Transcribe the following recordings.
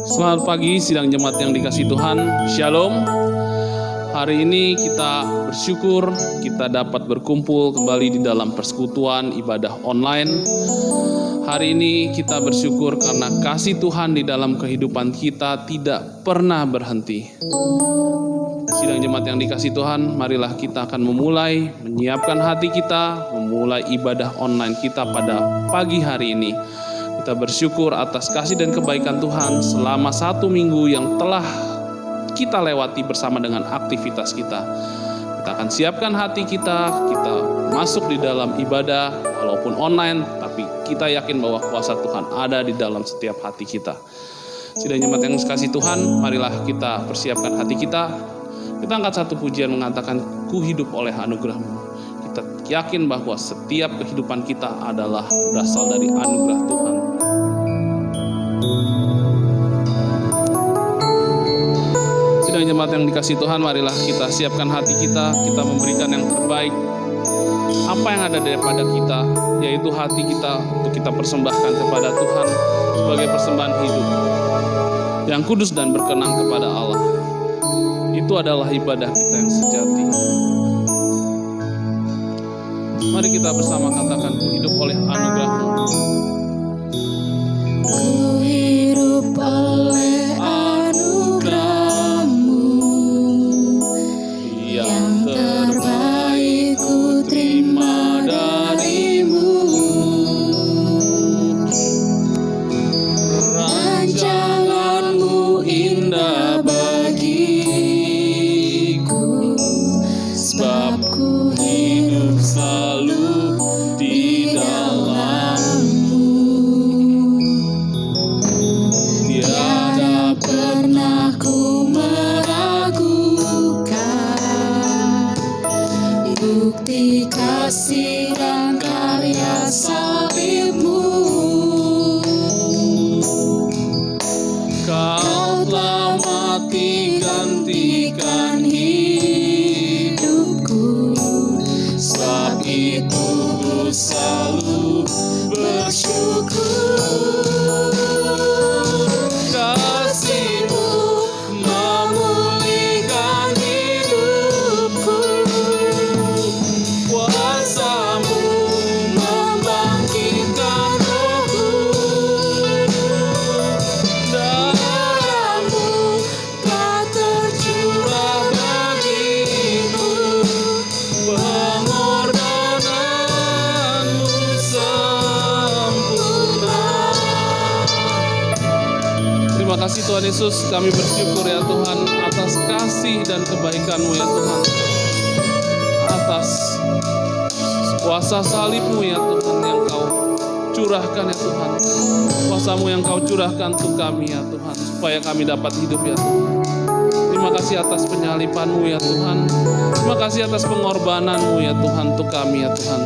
Selamat pagi sidang jemaat yang dikasihi Tuhan. Shalom. Hari ini kita bersyukur kita dapat berkumpul kembali di dalam persekutuan ibadah online. Hari ini kita bersyukur karena kasih Tuhan di dalam kehidupan kita tidak pernah berhenti. Sidang jemaat yang dikasihi Tuhan, marilah kita akan memulai menyiapkan hati kita, memulai ibadah online kita pada pagi hari ini. Kita bersyukur atas kasih dan kebaikan Tuhan selama 1 minggu yang telah kita lewati bersama dengan aktivitas kita. Kita akan siapkan hati kita masuk di dalam ibadah walaupun online, tapi kita yakin bahwa kuasa Tuhan ada di dalam setiap hati kita. Sidang jemaat yang dikasihi Tuhan, marilah kita persiapkan hati kita. Kita angkat satu pujian mengatakan, ku hidup oleh anugerah-Mu. Kita yakin bahwa setiap kehidupan kita adalah berasal dari anugerah Tuhan. Sidang jemaat yang dikasihi Tuhan, marilah kita siapkan hati kita memberikan yang terbaik. Apa yang ada daripada kita, yaitu hati kita untuk kita persembahkan kepada Tuhan sebagai persembahan hidup yang kudus dan berkenan kepada Allah. Itu adalah ibadah kita yang sejati. Mari kita bersama katakan, ku hidup oleh anugerah-Mu. Ku hidup oleh anugerah-Mu, yang terbaik ku terima dari-Mu. Rancangan-Mu indah bagiku, sebab ku hidup selalu di dalam-Mu. Tiada pernah ku meragukan bukti kasih dan karya salib-Mu. Kau telah mati gantikan hidupku, sebab itu ku selalu bersyukur. Kasih-Mu memulihkan hidupku, kuasa-Mu membangkitkan rohku, darah-Mu telah tercurah bagiku, pengorbanan-Mu sempurna. Terima kasih Tuhan Yesus, kami bersyukur ya Tuhan atas kasih dan kebaikan-Mu ya Tuhan, atas kuasa salib-Mu ya Tuhan yang Kau curahkan ya Tuhan, kuasa-Mu yang Kau curahkan untuk kami ya Tuhan, supaya kami dapat hidup ya Tuhan. Terima kasih atas penyaliban-Mu ya Tuhan, terima kasih atas pengorbanan-Mu ya Tuhan untuk kami ya Tuhan.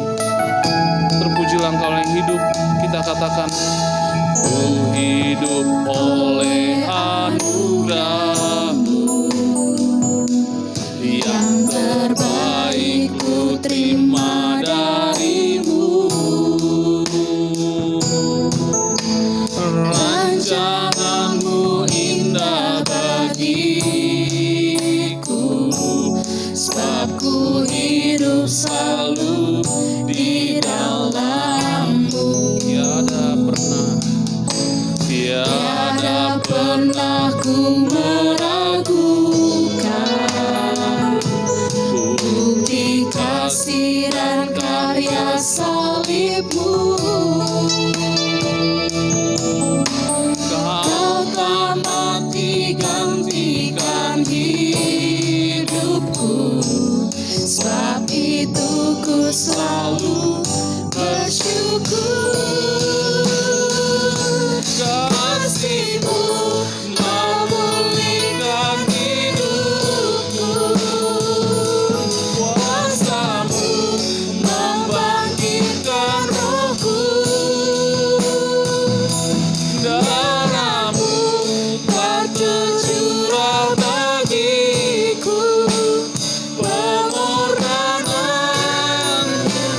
Terpujilah Engkau yang hidup, kita katakan, ku hidup oleh anugerah-Mu, yang terbaik ku terima dari-Mu. Rancangan-Mu indah bagiku, sebab ku hidup selalu di dalam-Mu. Tiada pernah ku meragukan bukti kasih dan karya salib-Mu. Kau telah mati gantikan hidupku, sebab itu ku selalu bersyukur. Kasih-Mu memulihkan hidupku, kuasa-Mu membangkitkan rohku, darah-Mu telah tercurah bagiku, pengorbanan-Mu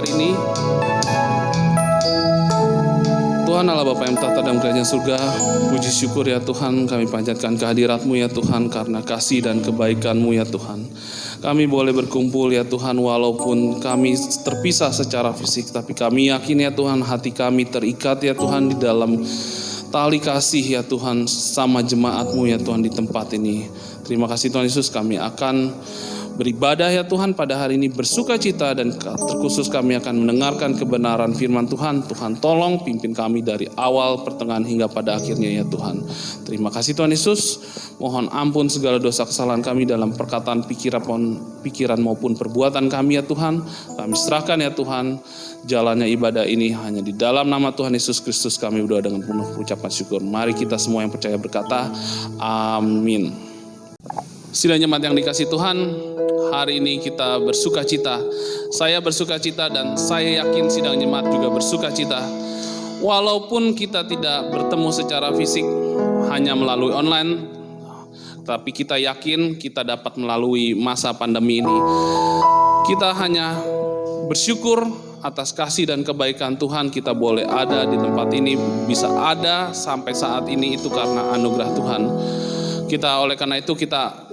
hari ini. Tuhan Allah Bapa yang bertata dalam kerajaan surga, puji syukur ya Tuhan, kami panjatkan kehadirat-Mu ya Tuhan, karena kasih dan kebaikan-Mu ya Tuhan. Kami boleh berkumpul ya Tuhan, walaupun kami terpisah secara fisik, tapi kami yakin ya Tuhan, hati kami terikat ya Tuhan di dalam tali kasih ya Tuhan, sama jemaat-Mu ya Tuhan di tempat ini. Terima kasih Tuhan Yesus, kami akan beribadah ya Tuhan pada hari ini bersuka cita, dan terkhusus kami akan mendengarkan kebenaran firman Tuhan. Tuhan tolong pimpin kami dari awal, pertengahan hingga pada akhirnya ya Tuhan. Terima kasih Tuhan Yesus. Mohon ampun segala dosa kesalahan kami dalam perkataan, pikiran maupun perbuatan kami ya Tuhan. Kami serahkan ya Tuhan jalannya ibadah ini hanya di dalam nama Tuhan Yesus Kristus kami berdoa dengan penuh ucapan syukur. Mari kita semua yang percaya berkata amin. Sidang jemaat yang dikasih Tuhan, hari ini kita bersuka cita. Saya bersuka cita dan saya yakin sidang jemaat juga bersuka cita. Walaupun kita tidak bertemu secara fisik, hanya melalui online, tapi kita yakin kita dapat melalui masa pandemi ini. Kita hanya bersyukur atas kasih dan kebaikan Tuhan, kita boleh ada di tempat ini, bisa ada sampai saat ini, itu karena anugerah Tuhan. Oleh karena itu kita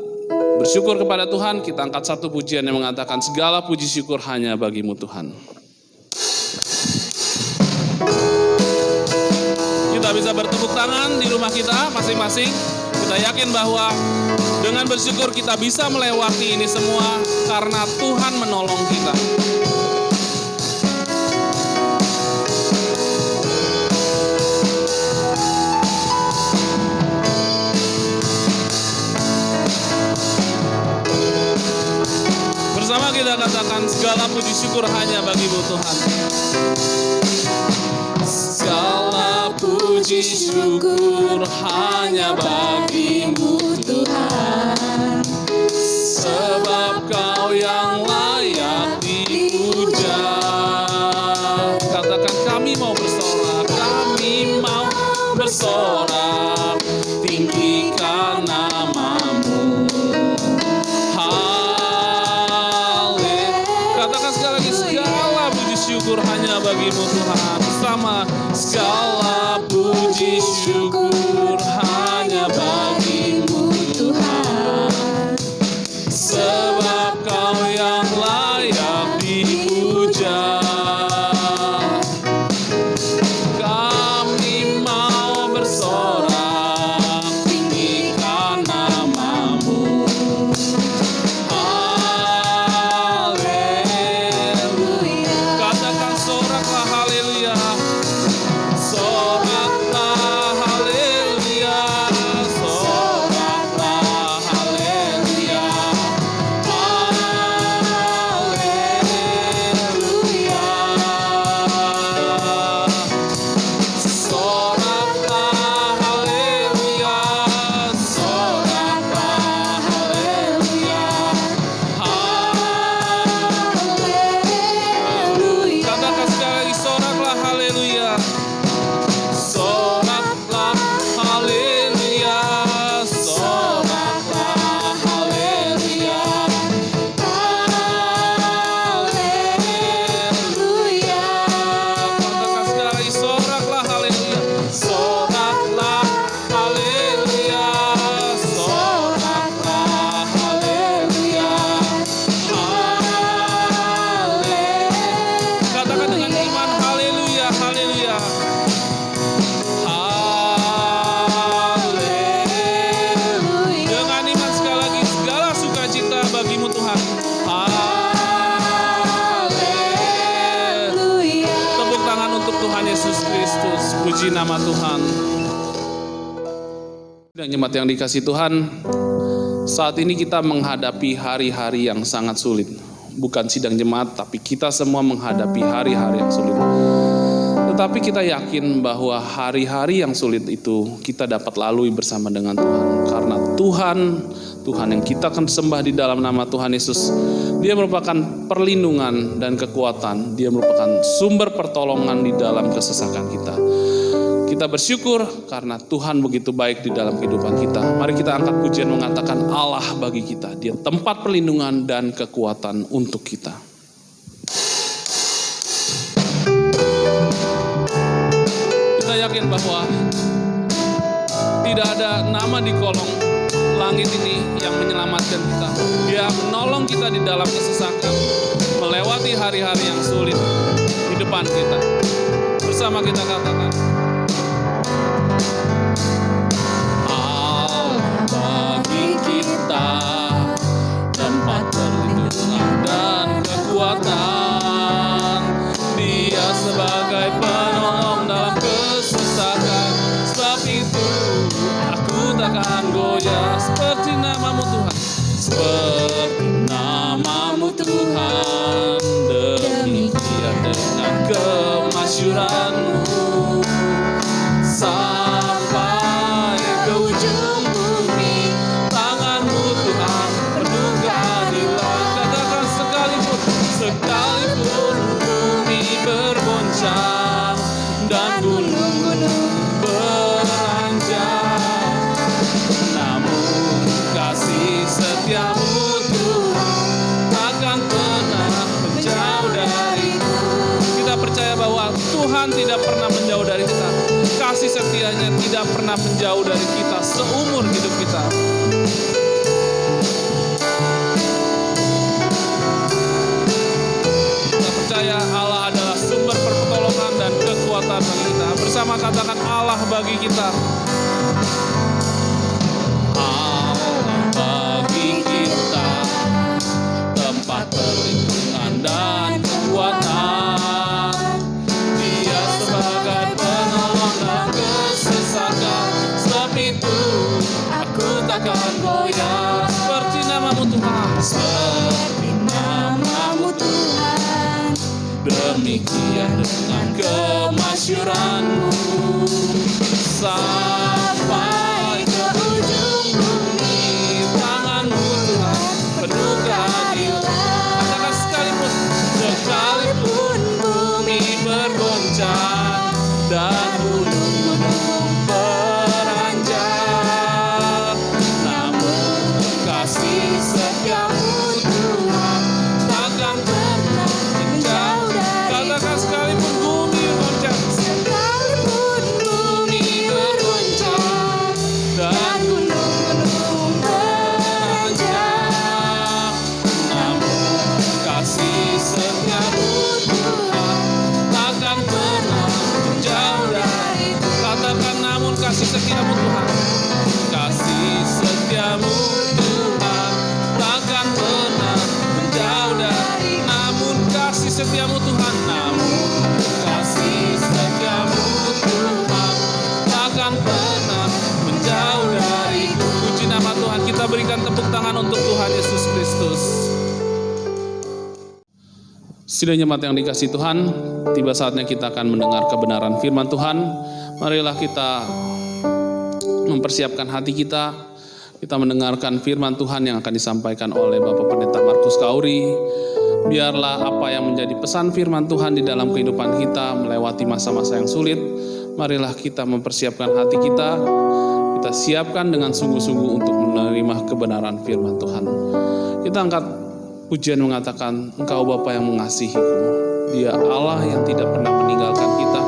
bersyukur kepada Tuhan. Kita angkat satu pujian yang mengatakan segala puji syukur hanya bagi-Mu Tuhan. Kita bisa bertepuk tangan di rumah kita masing-masing. Kita yakin bahwa dengan bersyukur kita bisa melewati ini semua karena Tuhan menolong kita. Bersama kita katakan segala puji syukur hanya bagi-Mu Tuhan. Segala puji syukur hanya bagi-Mu Tuhan, sebab Kau yang layak dipuja. Katakan kami mau bersorak, kami mau bersorak, tinggikan nama-Mu. Syukur hanya bagi-Mu Tuhan. Bersama segala puji syukur hanya bagi-Mu Tuhan, sebab Kau yang layak dipuja. Kami mau bersorak, tinggikan nama-Mu. Puji nama Tuhan. Dan jemaat yang dikasih Tuhan, saat ini kita menghadapi hari-hari yang sangat sulit. Bukan sidang jemaat, tapi kita semua menghadapi hari-hari yang sulit. Tetapi kita yakin bahwa hari-hari yang sulit itu kita dapat lalui bersama dengan Tuhan. Karena Tuhan yang kita akan sembah di dalam nama Tuhan Yesus, Dia merupakan perlindungan dan kekuatan. Dia merupakan sumber pertolongan di dalam kesesakan kita. Kita bersyukur karena Tuhan begitu baik di dalam kehidupan kita. Mari kita angkat pujian mengatakan Allah bagi kita. Dia tempat perlindungan dan kekuatan untuk kita. yakin bahwa tidak ada nama di kolong langit ini yang menyelamatkan kita. Dia menolong kita di dalam kesesakan, melewati hari-hari yang sulit di depan kita. Bersama kita katakan, Allah bagi kita tempat perlindungan dan kekuatan. Dia sebagai penolong dalam kesesakan. Sebab itu aku takkan goyah. Seperti namamu Tuhan, seperti namamu Tuhan, demikian dengan kemasyuranmu sampai ke ujung bumi. Tanganmu Tuhan penuh keadilan. Katakan sekalipun bumi bergoncang dan gunung-gunung beranjak, namun kasih setiamu Tuhan takkan pernah menjauh dariku. Kita percaya bahwa Tuhan tidak pernah menjauh dari kita. Kasih setianya tidak pernah menjauh dari kita seumur hidup kita. Kita percaya Allah adalah sumber pertolongan dan kekuatan bagi kita. Bersama katakan, Allah bagi kita. Allah bagi kita tempat perlindungan dan kekuatan. Dia sebagai penolong dan kesesakan. Sebab itu aku takkan goyah. Seperti namamu Tuhan, seperti namamu Tuhan, demikian dengan kemasyuranmu sampai ke ujung bumi. Tanganmu Tuhan penuh keadilan. Katakan, sekalipun bumi bergoncang dan gunung-gunung beranjak, namun kasih setiamu Tuhan takkan pernah menjauh dari. Katakan, sekalipun bumi bergoncang, sekalipun bumi bergoncang dan gunung-gunung beranjak, namun kasih setiamu Tuhan takkan pernah menjauh dariku. Katakan, namun kasih setiamu Tuhan, kasih setiamu Tuhan takkan pernah menjauh dari. Namun kasih setiamu Tuhan, namun kasih setiamu Tuhan takkan pernah menjauh dariku. Puji nama Tuhan. Kita berikan tepuk tangan untuk Tuhan Yesus Kristus. Sidang jemaat yang dikasihi Tuhan, tiba saatnya kita akan mendengar kebenaran firman Tuhan. Marilah kita mempersiapkan hati kita. Kita mendengarkan firman Tuhan yang akan disampaikan oleh Bapak Pendeta Markus Kauri. Biarlah apa yang menjadi pesan firman Tuhan di dalam kehidupan kita melewati masa-masa yang sulit. Marilah kita mempersiapkan hati kita. Kita siapkan dengan sungguh-sungguh untuk menerima kebenaran firman Tuhan. Kita angkat pujian mengatakan, Engkau Bapa yang mengasihiku. Dia Allah yang tidak pernah meninggalkan kita.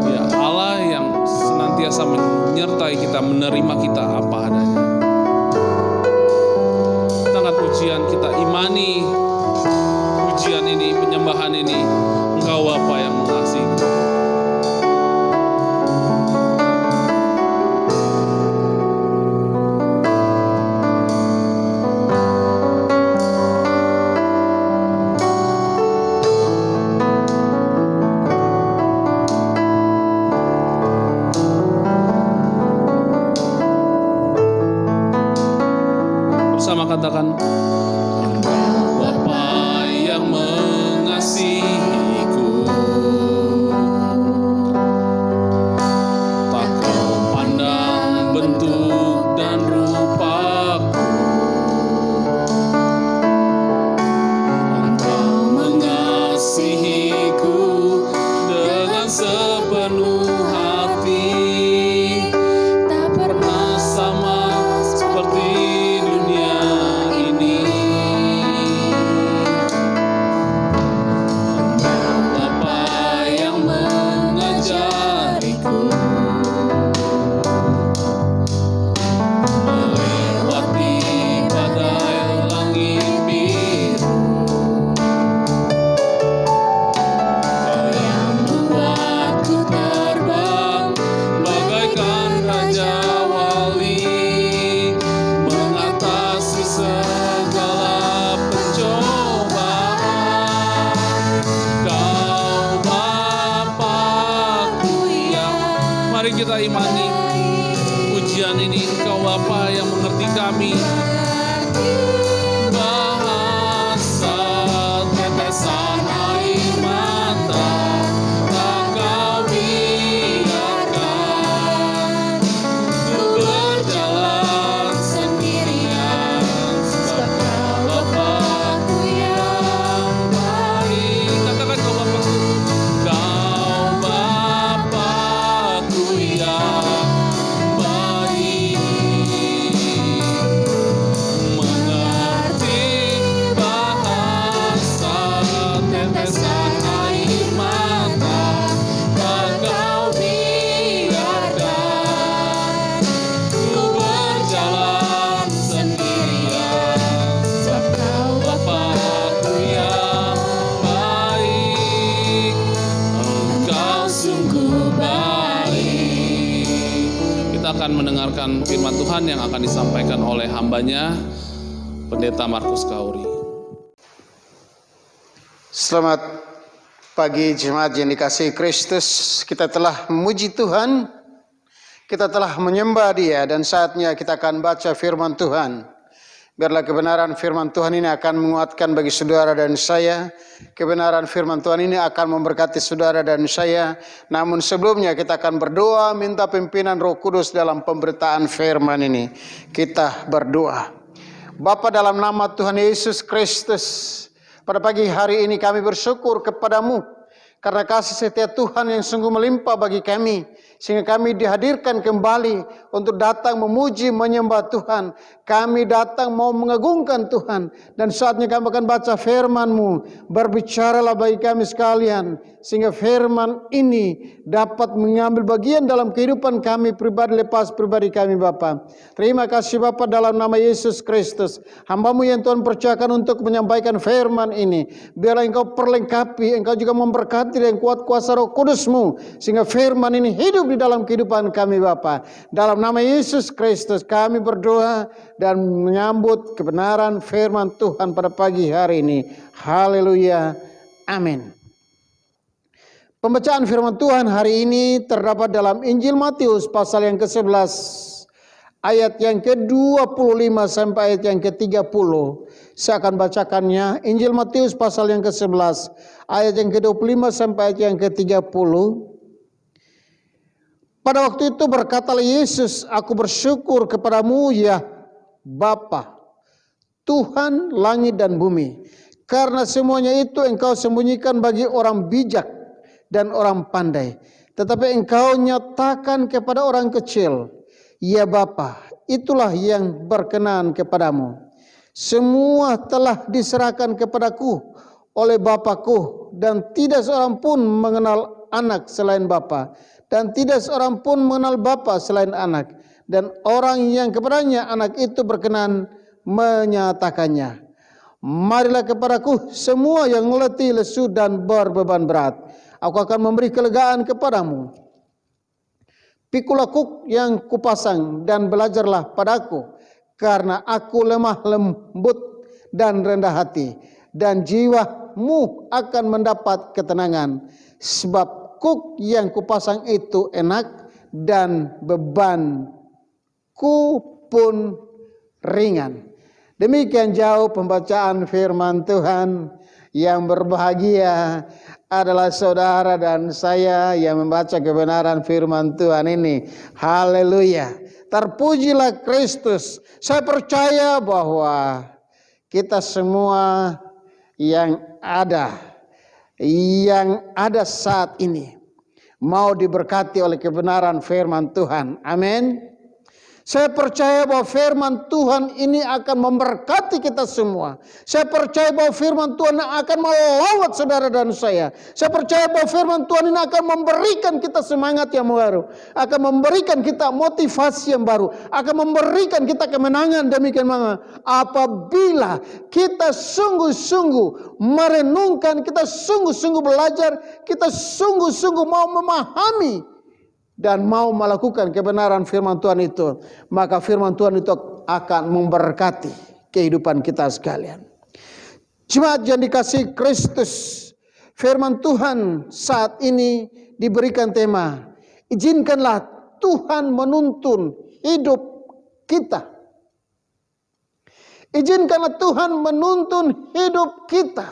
Dia Allah yang senantiasa menyertai kita, menerima kita apa adanya. Kita angkat pujian, kita imani pujian ini, penyembahan ini. Engkau Bapa yang mengasihiku. Katakan, Engkau Bapa yang mengasihiku, tak kau pandang bentuk dan rupaku. Engkau mengasihiku dengan sepenuh hati, tak pernah sama seperti dunia ini. kami. Bahasa tetesan air mata tak kau biarkan ku berjalan sendirian, sebab kau Bapa-Ku yang baik. Katakan kau Bapa-Ku. Kau Bapa-Ku yang baik, mengerti bahasa tetesan air mata tak kau biarkan ku berjalan sendirian, sebab kau Bapa-Ku yang baik, engkau sungguh baik. Kita akan mendengarkan firman Tuhan yang akan disampaikan oleh hambanya, Pendeta Markus Kauri. Selamat pagi jemaat yang dikasihi Kristus. Kita telah memuji Tuhan, kita telah menyembah Dia, dan saatnya kita akan baca firman Tuhan. Biarlah kebenaran firman Tuhan ini akan menguatkan bagi saudara dan saya. Kebenaran firman Tuhan ini akan memberkati saudara dan saya. Namun sebelumnya kita akan berdoa, minta pimpinan Roh Kudus dalam pemberitaan firman ini. Kita berdoa. Bapa, dalam nama Tuhan Yesus Kristus, pada pagi hari ini kami bersyukur kepadamu karena kasih setia Tuhan yang sungguh melimpah bagi kami, sehingga kami dihadirkan kembali untuk datang memuji menyembah Tuhan. Kami datang mau mengagungkan Tuhan, dan saatnya kami akan baca firman-Mu. Berbicaralah bagi kami sekalian, sehingga firman ini dapat mengambil bagian dalam kehidupan kami pribadi lepas pribadi kami Bapa. Terima kasih Bapa, dalam nama Yesus Kristus. Hamba-Mu yang Tuhan percayakan untuk menyampaikan firman ini, biarlah Engkau perlengkapi, Engkau juga memberkati dengan kuat kuasa Roh Kudus-Mu, sehingga firman ini hidup di dalam kehidupan kami Bapa. Dalam nama Yesus Kristus kami berdoa dan menyambut kebenaran firman Tuhan pada pagi hari ini. Haleluya. Amin. Pembacaan firman Tuhan hari ini terdapat dalam Injil Matius pasal yang ke-11 ayat yang ke-25 sampai ayat yang ke-30. Saya akan bacakannya. Injil Matius pasal yang ke-11 ayat yang ke-25 sampai ayat yang ke-30. Pada waktu itu berkatalah Yesus, "Aku bersyukur kepadamu ya Bapa, Tuhan langit dan bumi, karena semuanya itu Engkau sembunyikan bagi orang bijak dan orang pandai, tetapi Engkau nyatakan kepada orang kecil. Ya Bapa, itulah yang berkenan kepadamu. Semua telah diserahkan kepadaku oleh Bapa-Ku, dan tidak seorang pun mengenal anak selain Bapa, dan tidak seorang pun mengenal Bapa selain anak, dan orang yang kepadanya anak itu berkenan menyatakannya. Marilah kepadaku semua yang letih, lesu, dan berbeban berat. Aku akan memberi kelegaan kepadamu. Pikulah kuk yang kupasang dan belajarlah padaku, karena aku lemah lembut dan rendah hati, dan jiwamu akan mendapat ketenangan. Sebab kuk yang kupasang itu enak, dan bebanku pun ringan." Demikian jauh pembacaan firman Tuhan. Yang berbahagia adalah saudara dan saya yang membaca kebenaran firman Tuhan ini. Haleluya. Terpujilah Kristus. Saya percaya bahwa kita semua yang ada saat ini mau diberkati oleh kebenaran firman Tuhan. Amin. Saya percaya bahwa firman Tuhan ini akan memberkati kita semua. Saya percaya bahwa firman Tuhan akan melawat saudara dan saya. Saya percaya bahwa firman Tuhan ini akan memberikan kita semangat yang baru, akan memberikan kita motivasi yang baru, akan memberikan kita kemenangan demikian apabila kita sungguh-sungguh merenungkan, kita sungguh-sungguh belajar, kita sungguh-sungguh mau memahami dan mau melakukan kebenaran firman Tuhan itu, maka firman Tuhan itu akan memberkati kehidupan kita sekalian. Jemaat yang dikasihi Kristus, firman Tuhan saat ini diberikan tema, izinkanlah Tuhan menuntun hidup kita. Izinkanlah Tuhan menuntun hidup kita.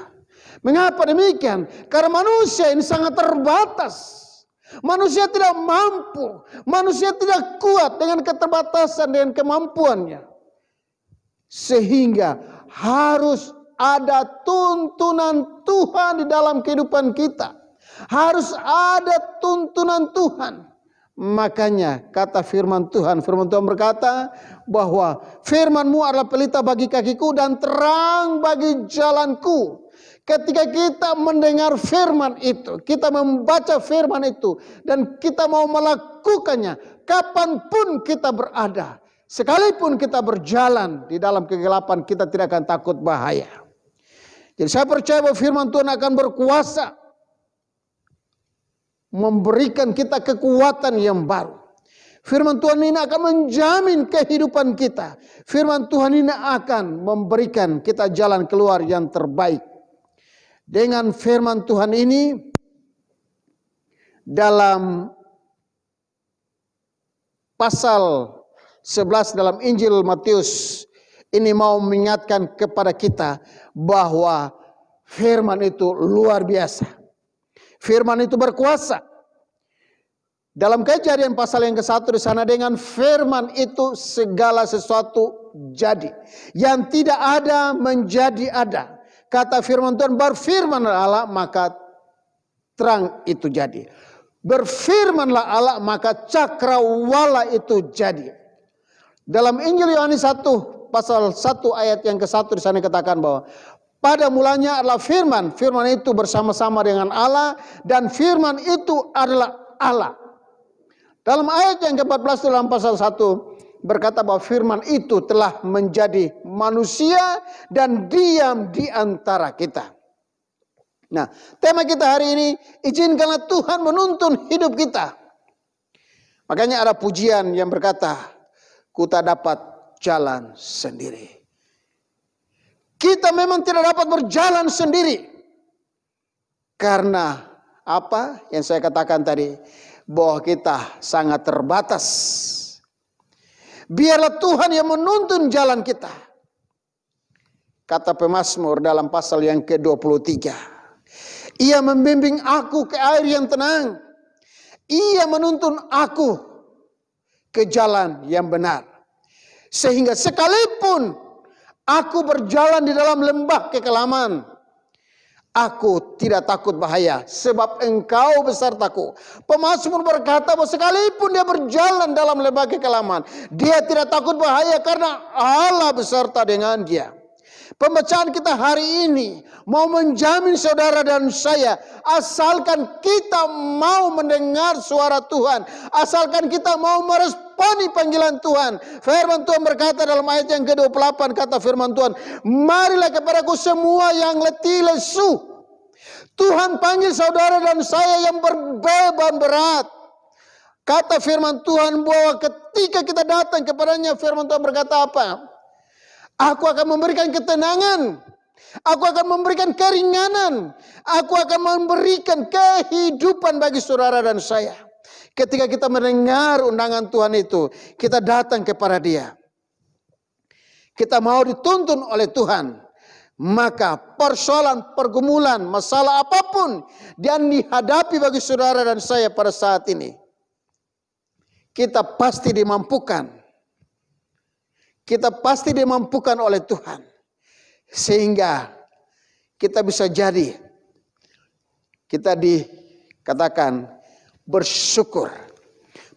Mengapa demikian? Karena manusia ini sangat terbatas. Manusia tidak mampu, manusia tidak kuat dengan keterbatasan, dengan kemampuannya. Sehingga harus ada tuntunan Tuhan di dalam kehidupan kita. Harus ada tuntunan Tuhan. Makanya kata firman Tuhan berkata bahwa firman-Mu adalah pelita bagi kakiku dan terang bagi jalanku. Ketika kita mendengar firman itu, kita membaca firman itu, dan kita mau melakukannya, kapanpun kita berada, sekalipun kita berjalan di dalam kegelapan, kita tidak akan takut bahaya. Jadi saya percaya bahwa firman Tuhan akan berkuasa, memberikan kita kekuatan yang baru. Firman Tuhan ini akan menjamin kehidupan kita. Firman Tuhan ini akan memberikan kita jalan keluar yang terbaik. Dengan firman Tuhan ini, dalam pasal 11 dalam Injil Matius, ini mau mengingatkan kepada kita bahwa firman itu luar biasa. Firman itu berkuasa. Dalam Kejadian pasal yang ke-1 di sana, dengan firman itu segala sesuatu jadi. Yang tidak ada menjadi ada. Kata firman Tuhan, berfirmanlah Allah maka terang itu jadi. Berfirmanlah Allah maka cakrawala itu jadi. Dalam Injil Yohanes 1 pasal 1 ayat yang ke-1 di sana katakan bahwa pada mulanya adalah firman. Firman itu bersama-sama dengan Allah dan firman itu adalah Allah. Dalam ayat yang ke-14 dalam pasal 1 berkata bahwa firman itu telah menjadi manusia dan diam di antara kita. Nah, tema kita hari ini, izinkanlah Tuhan menuntun hidup kita. Makanya ada pujian yang berkata, ku tak dapat jalan sendiri. Kita memang tidak dapat berjalan sendiri. Karena apa yang saya katakan tadi, bahwa kita sangat terbatas. Biarlah Tuhan yang menuntun jalan kita. Kata pemazmur dalam pasal yang ke-23. Ia membimbing aku ke air yang tenang. Ia menuntun aku ke jalan yang benar. Sehingga sekalipun aku berjalan di dalam lembah kekelaman, aku tidak takut bahaya, sebab Engkau besertaku. Pemazmur berkata bahwa sekalipun dia berjalan dalam lembah kekelaman, dia tidak takut bahaya karena Allah beserta dengan dia. Pembacaan kita hari ini mau menjamin saudara dan saya, asalkan kita mau mendengar suara Tuhan, asalkan kita mau meresponi panggilan Tuhan. Firman Tuhan berkata dalam ayat yang ke-28, kata firman Tuhan, marilah kepadaku semua yang letih lesu. Tuhan panggil saudara dan saya yang berbeban berat. Kata firman Tuhan bahwa ketika kita datang kepadanya, firman Tuhan berkata apa? Aku akan memberikan ketenangan. Aku akan memberikan keringanan. Aku akan memberikan kehidupan bagi saudara dan saya. Ketika kita mendengar undangan Tuhan itu, kita datang kepada Dia. Kita mau dituntun oleh Tuhan. Maka persoalan, pergumulan, masalah apapun yang dihadapi bagi saudara dan saya pada saat ini, kita pasti dimampukan. Kita pasti dimampukan oleh Tuhan. Sehingga kita bisa jadi, kita dikatakan bersyukur.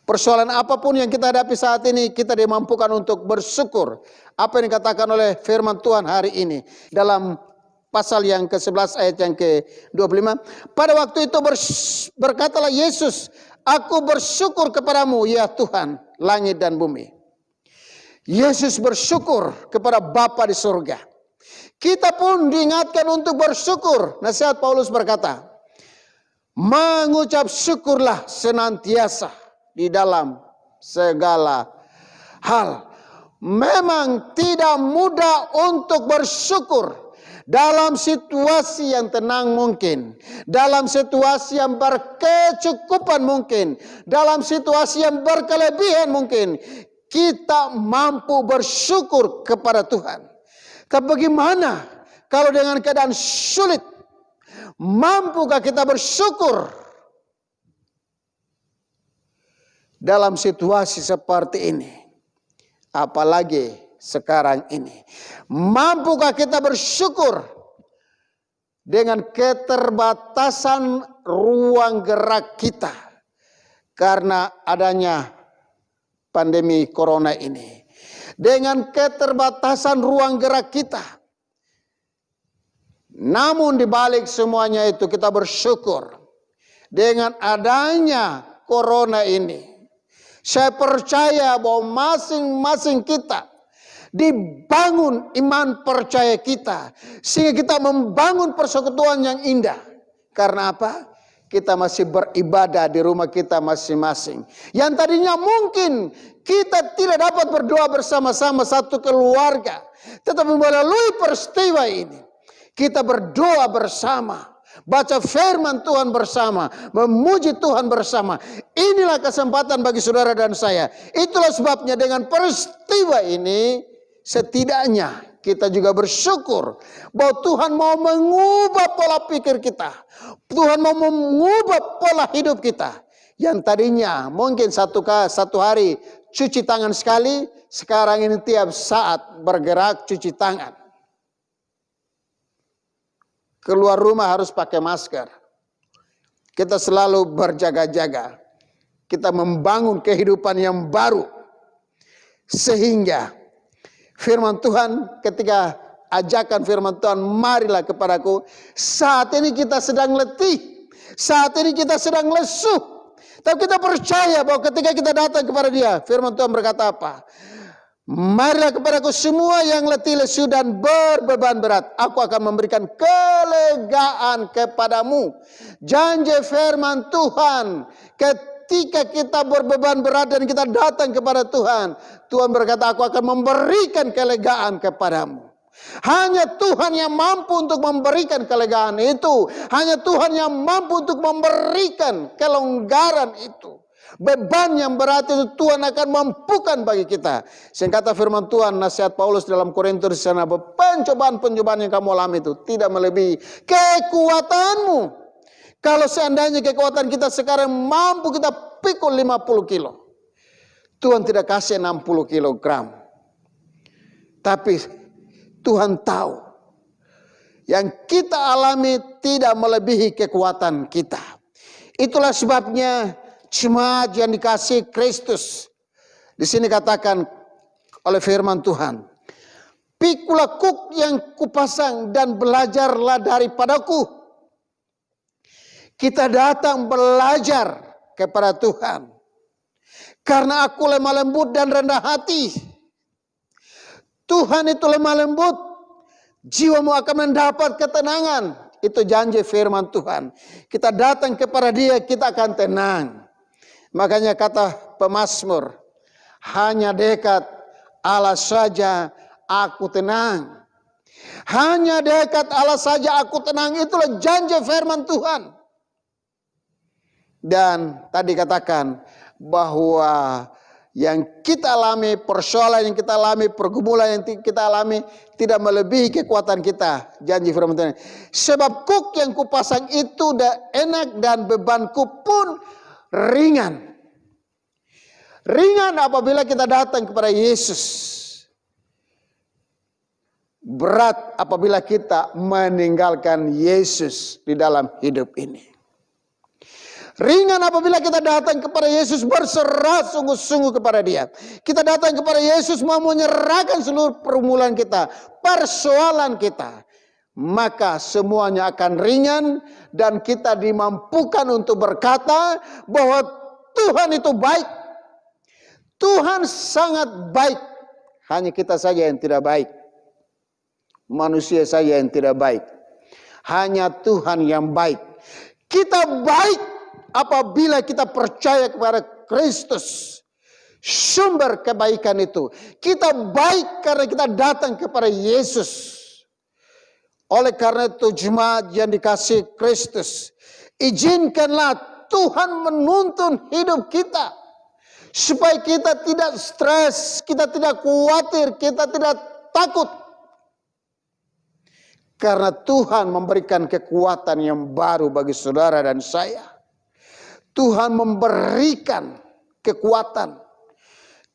Persoalan apapun yang kita hadapi saat ini, kita dimampukan untuk bersyukur. Apa yang dikatakan oleh firman Tuhan hari ini. Dalam pasal yang ke-11 ayat yang ke-25. Pada waktu itu berkatalah Yesus, aku bersyukur kepadamu ya Tuhan, langit dan bumi. Yesus bersyukur kepada Bapa di surga. Kita pun diingatkan untuk bersyukur. Nasihat Paulus berkata, mengucap syukurlah senantiasa di dalam segala hal. Memang tidak mudah untuk bersyukur dalam situasi yang tenang mungkin, dalam situasi yang berkecukupan mungkin, dalam situasi yang berkelebihan mungkin. Kita mampu bersyukur kepada Tuhan. Tapi bagaimana kalau dengan keadaan sulit? Mampukah kita bersyukur dalam situasi seperti ini? Apalagi sekarang ini. Mampukah kita bersyukur dengan keterbatasan ruang gerak kita karena adanya pandemi corona ini? Dengan keterbatasan ruang gerak kita. Namun di balik semuanya itu kita bersyukur dengan adanya corona ini. Saya percaya bahwa masing-masing kita dibangun iman percaya kita. Sehingga kita membangun persekutuan yang indah. Karena apa? Kita masih beribadah di rumah kita masing-masing. Yang tadinya mungkin kita tidak dapat berdoa bersama-sama satu keluarga. Tetapi melalui peristiwa ini, kita berdoa bersama. Baca firman Tuhan bersama. Memuji Tuhan bersama. Inilah kesempatan bagi saudara dan saya. Itulah sebabnya dengan peristiwa ini, setidaknya kita juga bersyukur bahwa Tuhan mau mengubah pola pikir kita. Tuhan mau mengubah pola hidup kita. Yang tadinya mungkin satu hari cuci tangan sekali, sekarang ini tiap saat bergerak cuci tangan. Keluar rumah harus pakai masker. Kita selalu berjaga-jaga. Kita membangun kehidupan yang baru. Sehingga firman Tuhan, ketika ajakan firman Tuhan, marilah kepadaku. Saat ini kita sedang letih. Saat ini kita sedang lesu. Tapi kita percaya bahwa ketika kita datang kepada Dia, firman Tuhan berkata apa? Marilah kepadaku semua yang letih lesu dan berbeban berat. Aku akan memberikan kelegaan kepadamu. Janji firman Tuhan. Ketika kita berbeban berat dan kita datang kepada Tuhan. Tuhan berkata, aku akan memberikan kelegaan kepadamu. Hanya Tuhan yang mampu untuk memberikan kelegaan itu. Hanya Tuhan yang mampu untuk memberikan kelonggaran itu. Beban yang berat itu Tuhan akan mampukan bagi kita. Sehingga kata firman Tuhan, nasihat Paulus dalam Korintus di sana, pencobaan-pencobaan yang kamu alami itu tidak melebihi kekuatanmu. Kalau seandainya kekuatan kita sekarang mampu kita pikul 50 kilo. Tuhan tidak kasih 60 kilogram. Tapi Tuhan tahu yang kita alami tidak melebihi kekuatan kita. Itulah sebabnya jemaat yang dikasihi Kristus. Di sini katakan oleh firman Tuhan, pikulah kuk yang kupasang dan belajarlah daripadaku. Kita datang belajar kepada Tuhan. Karena aku lemah lembut dan rendah hati. Tuhan itu lemah lembut. Jiwamu akan mendapat ketenangan. Itu janji firman Tuhan. Kita datang kepada Dia, kita akan tenang. Makanya kata pemazmur, hanya dekat Allah saja aku tenang. Hanya dekat Allah saja aku tenang. Itulah janji firman Tuhan. Dan tadi katakan bahwa yang kita alami, persoalan yang kita alami, pergumulan yang kita alami tidak melebihi kekuatan kita. Janji firman Tuhan. Sebab kuk yang kupasang itu udah enak dan bebanku pun ringan. Ringan apabila kita datang kepada Yesus. Berat apabila kita meninggalkan Yesus di dalam hidup ini. Ringan apabila kita datang kepada Yesus berserah sungguh-sungguh kepada Dia. Kita datang kepada Yesus mau menyerahkan seluruh pergumulan kita, persoalan kita. Maka semuanya akan ringan dan kita dimampukan untuk berkata bahwa Tuhan itu baik. Tuhan sangat baik. Hanya kita saja yang tidak baik. Manusia saja yang tidak baik. Hanya Tuhan yang baik. Kita baik apabila kita percaya kepada Kristus. Sumber kebaikan itu. Kita baik karena kita datang kepada Yesus. Oleh karena itu jemaat yang dikasihi Kristus. Izinkanlah Tuhan menuntun hidup kita. Supaya kita tidak stres, kita tidak khawatir, kita tidak takut. Karena Tuhan memberikan kekuatan yang baru bagi saudara dan saya. Tuhan memberikan kekuatan.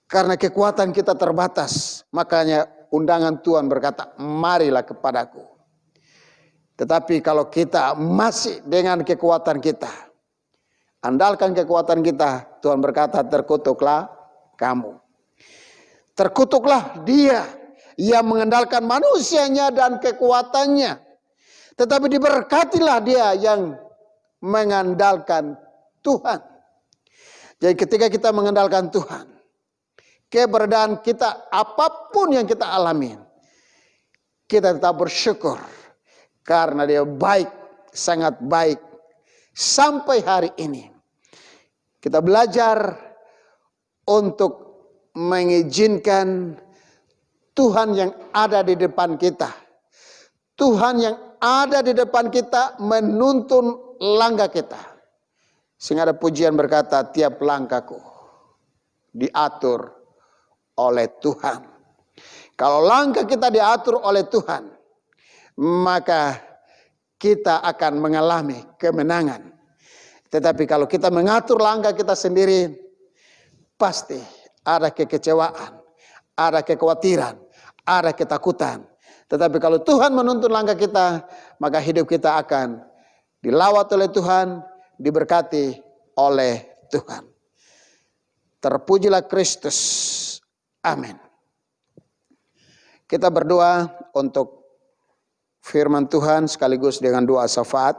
Karena kekuatan kita terbatas. Makanya undangan Tuhan berkata, marilah kepadaku. Tetapi kalau kita masih dengan kekuatan kita, andalkan kekuatan kita, Tuhan berkata, terkutuklah kamu. Terkutuklah dia yang mengandalkan manusianya dan kekuatannya. Tetapi diberkatilah dia yang mengandalkan Tuhan. Jadi ketika kita mengandalkan Tuhan, keberadaan kita apapun yang kita alami, kita tetap bersyukur. Karena dia baik, sangat baik. Sampai hari ini. Kita belajar untuk mengizinkan Tuhan yang ada di depan kita. Tuhan yang ada di depan kita menuntun langkah kita. Sehingga ada pujian berkata, tiap langkahku diatur oleh Tuhan. Kalau langkah kita diatur oleh Tuhan, maka kita akan mengalami kemenangan. Tetapi kalau kita mengatur langkah kita sendiri, pasti ada kekecewaan, ada kekhawatiran, ada ketakutan. Tetapi kalau Tuhan menuntun langkah kita, maka hidup kita akan dilawat oleh Tuhan, diberkati oleh Tuhan. Terpujilah Kristus. Amin. Kita berdoa untuk firman Tuhan sekaligus dengan doa syafaat.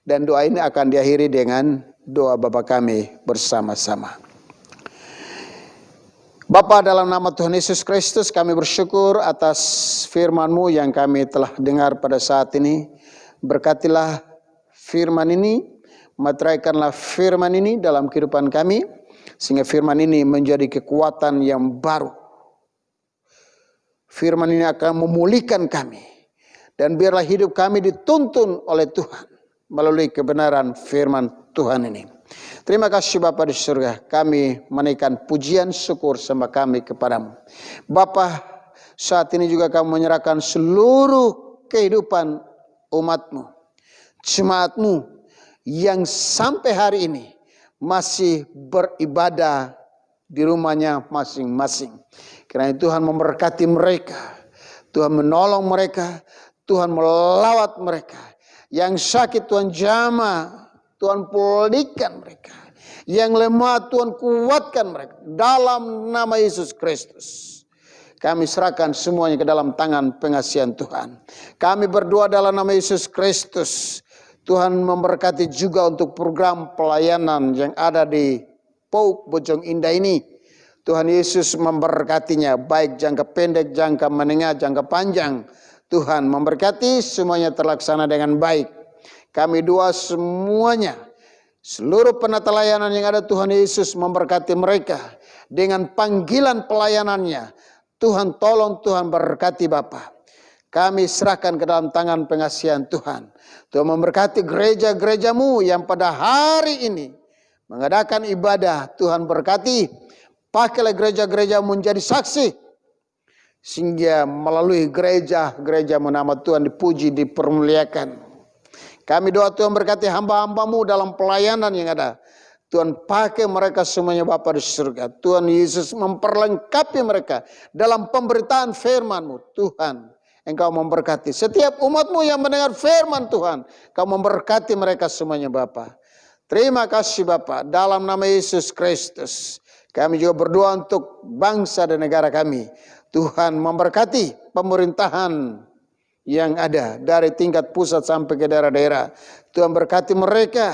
Dan doa ini akan diakhiri dengan doa Bapa kami bersama-sama. Bapa, dalam nama Tuhan Yesus Kristus kami bersyukur atas firman-Mu yang kami telah dengar pada saat ini. Berkatilah firman ini, materaikanlah firman ini dalam kehidupan kami. Sehingga firman ini menjadi kekuatan yang baru. Firman ini akan memulihkan kami. Dan biarlah hidup kami dituntun oleh Tuhan melalui kebenaran firman Tuhan ini. Terima kasih Bapa di surga. Kami menaikkan pujian syukur sembah kami kepadamu. Bapa, saat ini juga kami menyerahkan seluruh kehidupan umat-Mu, jemaat-Mu yang sampai hari ini masih beribadah di rumahnya masing-masing. Karena Tuhan memberkati mereka, Tuhan menolong mereka, Tuhan melawat mereka. Yang sakit Tuhan jamah, Tuhan pulihkan mereka. Yang lemah Tuhan kuatkan mereka. Dalam nama Yesus Kristus. Kami serahkan semuanya ke dalam tangan pengasihan Tuhan. Kami berdoa dalam nama Yesus Kristus. Tuhan memberkati juga untuk program pelayanan yang ada di Pauk Bojong Indah ini. Tuhan Yesus memberkatinya baik jangka pendek, jangka menengah, jangka panjang. Tuhan memberkati semuanya terlaksana dengan baik. Kami doa semuanya, seluruh penata layanan yang ada Tuhan Yesus memberkati mereka. Dengan panggilan pelayanannya, Tuhan tolong, Tuhan berkati Bapa. Kami serahkan ke dalam tangan pengasihan Tuhan. Tuhan memberkati gereja-gereja-Mu yang pada hari ini mengadakan ibadah. Tuhan berkati, pakailah gereja-gereja menjadi saksi. Sehingga melalui gereja-gereja nama Tuhan dipuji, dipermuliakan. Kami doa Tuhan berkati hamba-hamba-Mu dalam pelayanan yang ada. Tuhan pakai mereka semuanya Bapa di surga. Tuhan Yesus memperlengkapi mereka dalam pemberitaan firman-Mu. Tuhan, Engkau memberkati setiap umat-Mu yang mendengar firman Tuhan. Kau memberkati mereka semuanya Bapa. Terima kasih Bapa, dalam nama Yesus Kristus. Kami juga berdoa untuk bangsa dan negara kami. Tuhan memberkati pemerintahan yang ada dari tingkat pusat sampai ke daerah-daerah. Tuhan berkati mereka.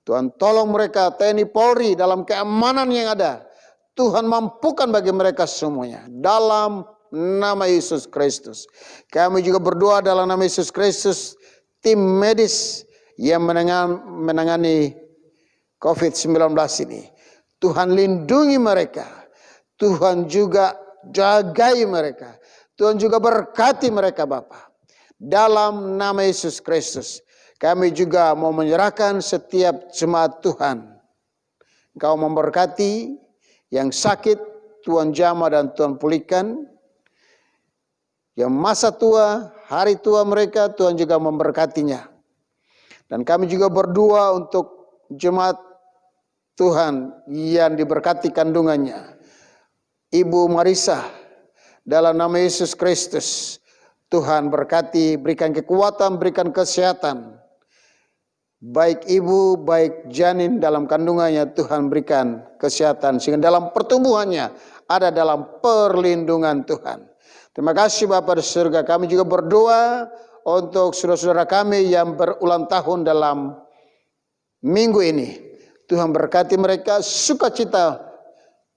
Tuhan tolong mereka, TNI Polri dalam keamanan yang ada. Tuhan mampukan bagi mereka semuanya. Dalam nama Yesus Kristus. Kami juga berdoa dalam nama Yesus Kristus. Tim medis yang menangani COVID-19 ini. Tuhan lindungi mereka. Tuhan juga jagai mereka. Tuhan juga berkati mereka Bapa. Dalam nama Yesus Kristus. Kami juga mau menyerahkan setiap jemaat Tuhan. Engkau memberkati yang sakit Tuhan jamah dan Tuhan pulihkan. Yang masa tua hari tua mereka, Tuhan juga memberkatinya. Dan kami juga berdoa untuk jemaat Tuhan yang diberkati kandungannya, Ibu Marisa, dalam nama Yesus Kristus, Tuhan berkati, berikan kekuatan, berikan kesehatan. Baik ibu, baik janin dalam kandungannya, Tuhan berikan kesehatan. Sehingga dalam pertumbuhannya ada dalam perlindungan Tuhan. Terima kasih Bapa di surga. Kami juga berdoa untuk saudara-saudara kami yang berulang tahun dalam minggu ini. Tuhan berkati mereka, sukacita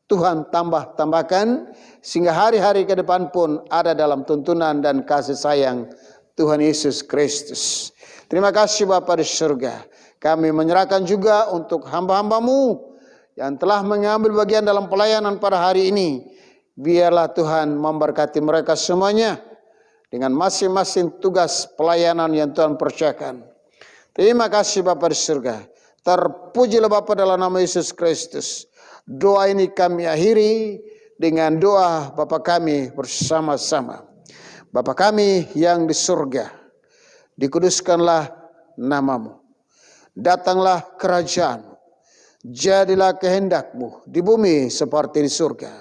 Tuhan tambahkan, sehingga hari-hari ke depan pun ada dalam tuntunan dan kasih sayang Tuhan Yesus Kristus. Terima kasih Bapa di surga. Kami menyerahkan juga untuk hamba-hambamu yang telah mengambil bagian dalam pelayanan pada hari ini. Biarlah Tuhan memberkati mereka semuanya dengan masing-masing tugas pelayanan yang Tuhan percayakan. Terima kasih Bapa di surga. Terpujilah Bapa dalam nama Yesus Kristus. Doa ini kami akhiri dengan doa Bapa kami bersama-sama. Bapa kami yang di surga, dikuduskanlah namamu. Datanglah kerajaan-mu. Jadilah kehendak-mu di bumi seperti di surga.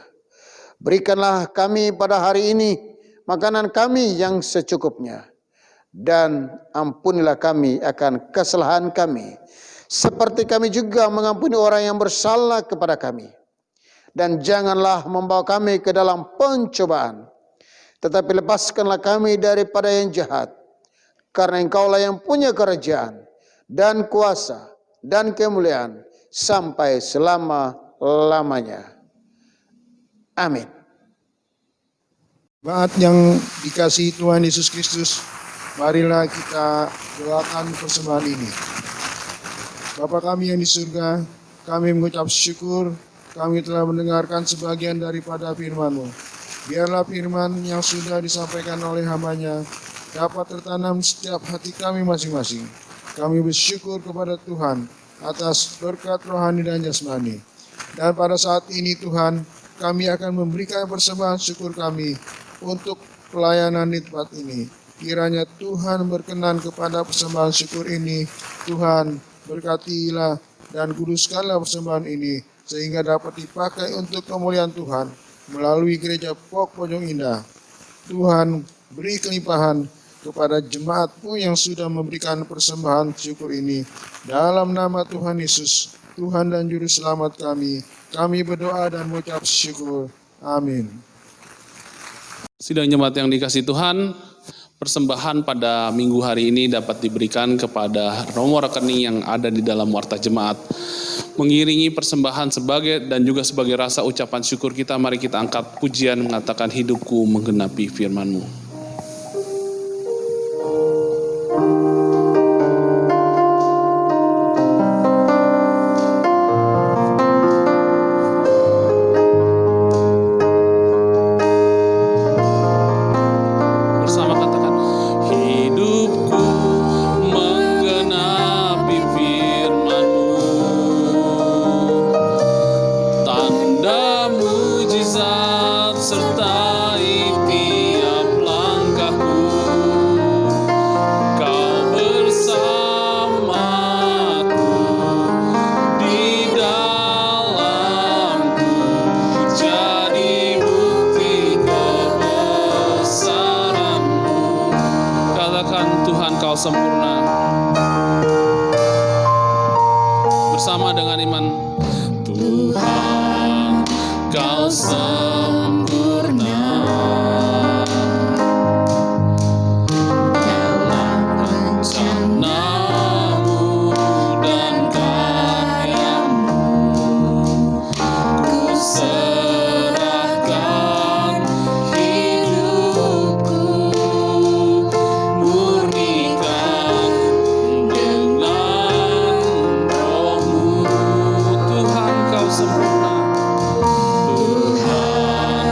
Berikanlah kami pada hari ini makanan kami yang secukupnya. Dan ampunilah kami akan kesalahan kami, seperti kami juga mengampuni orang yang bersalah kepada kami. Dan janganlah membawa kami ke dalam pencobaan, tetapi lepaskanlah kami daripada yang jahat. Karena Engkaulah yang punya kerajaan dan kuasa dan kemuliaan sampai selama-lamanya. Amin. Jemaat yang dikasihi Tuhan Yesus Kristus, marilah kita doakan persembahan ini. Bapa kami yang di surga, kami mengucap syukur, kami telah mendengarkan sebagian daripada firman-Mu. Biarlah firman yang sudah disampaikan oleh hamba-Nya dapat tertanam di setiap hati kami masing-masing. Kami bersyukur kepada Tuhan atas berkat rohani dan jasmani. Dan pada saat ini Tuhan, kami akan memberikan persembahan syukur kami untuk pelayanan di tempat ini. Kiranya Tuhan berkenan kepada persembahan syukur ini. Tuhan berkatilah dan kuduskanlah persembahan ini, sehingga dapat dipakai untuk kemuliaan Tuhan melalui gereja Pok Pojong Indah. Tuhan beri kelimpahan kepada jemaat-Mu yang sudah memberikan persembahan syukur ini. Dalam nama Tuhan Yesus, Tuhan dan Juru Selamat kami berdoa dan mengucap syukur. Amin. Sidang jemaat yang dikasihi Tuhan, persembahan pada minggu hari ini dapat diberikan kepada nomor rekening yang ada di dalam warta jemaat. Mengiringi persembahan sebagai dan juga sebagai rasa ucapan syukur kita, mari kita angkat pujian mengatakan hidupku menggenapi firman-Mu. Sempurna bersama dengan iman. Tuhan, Kau sempurna dalam rencana-Mu dan karya-Mu. Ku serahkan hidupku, sempurna. Tuhan,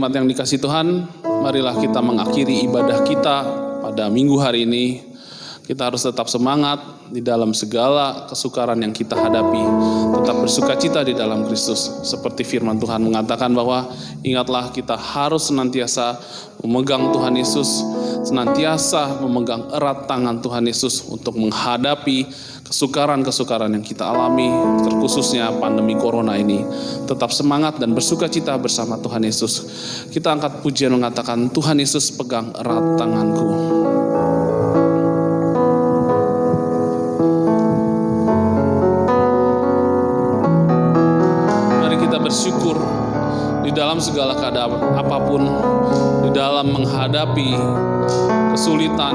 jemaat yang dikasihi Tuhan, marilah kita mengakhiri ibadah kita pada minggu hari ini. Kita harus tetap semangat di dalam segala kesukaran yang kita hadapi. Tetap bersukacita di dalam Kristus. Seperti firman Tuhan mengatakan bahwa ingatlah kita harus senantiasa memegang Tuhan Yesus, senantiasa memegang erat tangan Tuhan Yesus untuk menghadapi kesukaran-kesukaran yang kita alami, terkhususnya pandemi corona ini. Tetap semangat dan bersukacita bersama Tuhan Yesus. Kita angkat pujian mengatakan, Tuhan Yesus pegang erat tanganku. Bersyukur di dalam segala keadaan apapun, di dalam menghadapi kesulitan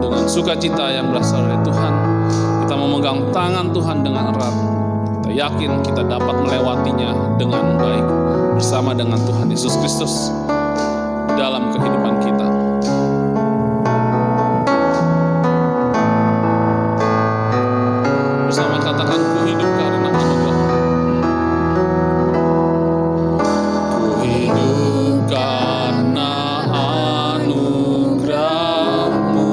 dengan sukacita yang berasal dari Tuhan. Kita memegang tangan Tuhan dengan erat. Kita yakin kita dapat melewatinya dengan baik bersama dengan Tuhan Yesus Kristus dalam kehidupan kita. Bersama katakan, ku hidup karena anugerah. Karena anugerah-Mu,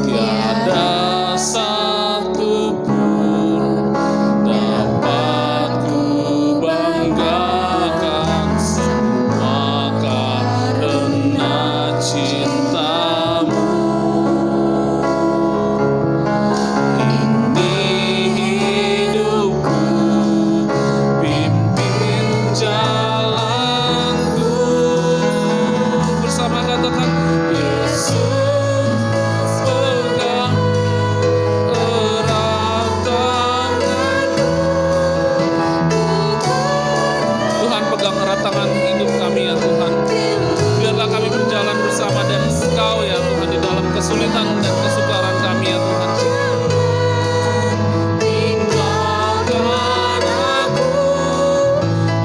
tiada satu pun dapat ku banggakan, semua karena cinta-Mu. Ini hidupku, pimpin jalanku. Bersama katakan, Yesus pegang erat tanganku. Tuhan pegang erat tangan hidup kami ya Tuhan. Biarlah kami berjalan bersama dengan Engkau ya Tuhan di dalam kesulitan dan kesukaran kami ya Tuhan. Tinggalkan aku,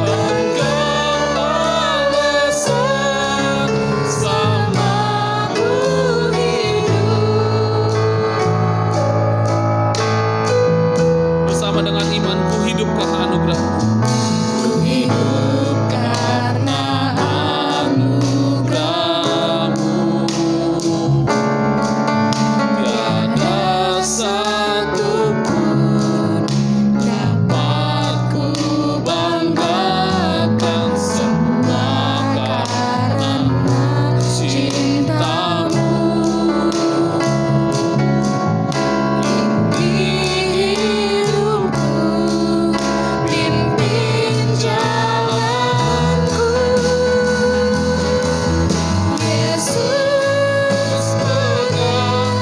Engkau alasan selama ku hidup. Bersama dengan imanku hidup karena anugerah-Mu. Ku hidup karena anugerah-Mu. Tiada satu pun dapat ku banggakan, semua karena cinta-Mu. Ini hidupku, pimpin jalanku. Yesus pegang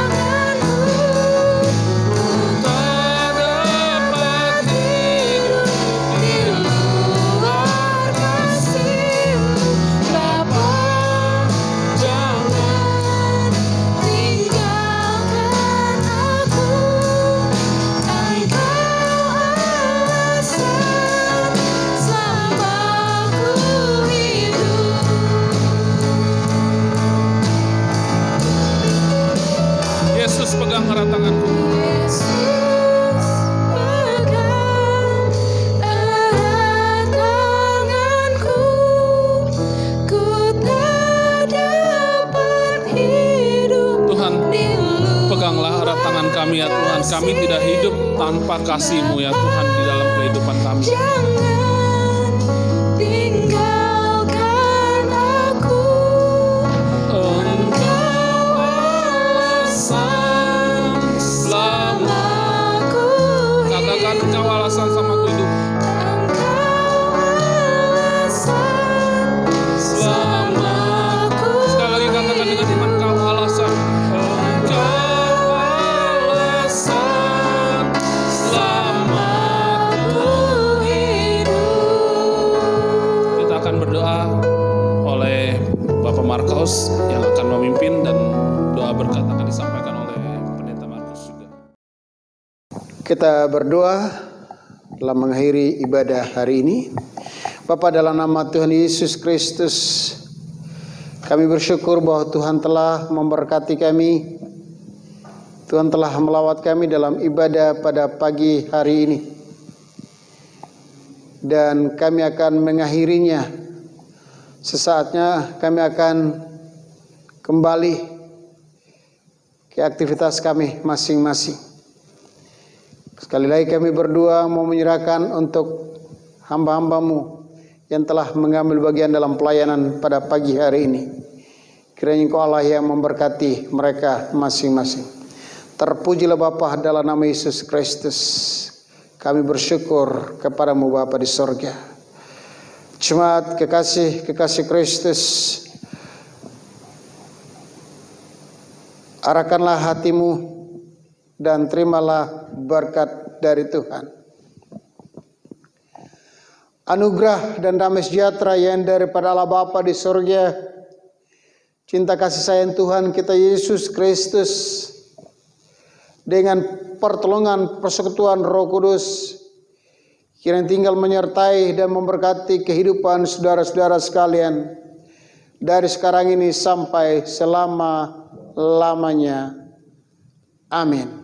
erat tanganku. Ku tak dapat hidup di luar kasih-Mu, Bapa. Jangan tinggalkan aku, Engkau alasan selama ku hidup. Yesus pegang erat tanganku. Yesus pegang erat tanganku. Ku tak dapat hidup. Tuhan, peganglah erat tangan kami ya Tuhan. Kami tidak hidup tanpa kasih-Mu ya Tuhan di dalam kehidupan kami. Jangan tinggalkan aku, Engkau alasan selama ku hidup. Katakan, Engkau alasan selama ku hidup. Engkau alasan selama ku hidup. Sekali lagi katakan dengan iman, Engkau alasan. Engkau alasan selama ku hidup. Kita akan berdoa oleh Bapak Markus yang akan memimpin, dan doa berkat akan disampaikan oleh Pendeta Markus juga. Kita berdoa dalam mengakhiri ibadah hari ini. Bapa, dalam nama Tuhan Yesus Kristus, kami bersyukur bahwa Tuhan telah memberkati kami. Tuhan telah melawat kami dalam ibadah pada pagi hari ini. dan kami akan mengakhirinya. Sesaatnya kami akan kembali ke aktivitas kami masing-masing. Sekali lagi kami berdua mau menyerahkan untuk hamba-hambamu yang telah mengambil bagian dalam pelayanan pada pagi hari ini. Kiranya Engkau Allah yang memberkati mereka masing-masing. Terpujilah Bapa dalam nama Yesus Kristus. Kami bersyukur kepadamu Bapa di sorga. Jemaat kekasih Kristus, arahkanlah hatimu dan terimalah berkat dari Tuhan. Anugerah dan damai sejahtera yang daripada Allah Bapa di sorga, cinta kasih sayang Tuhan kita Yesus Kristus, dengan pertolongan persekutuan Roh Kudus, kiranya tinggal menyertai dan memberkati kehidupan saudara-saudara sekalian dari sekarang ini sampai selama-lamanya. Amin.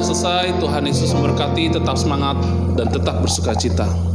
Selesai, Tuhan Yesus memberkati, tetap semangat dan tetap bersukacita.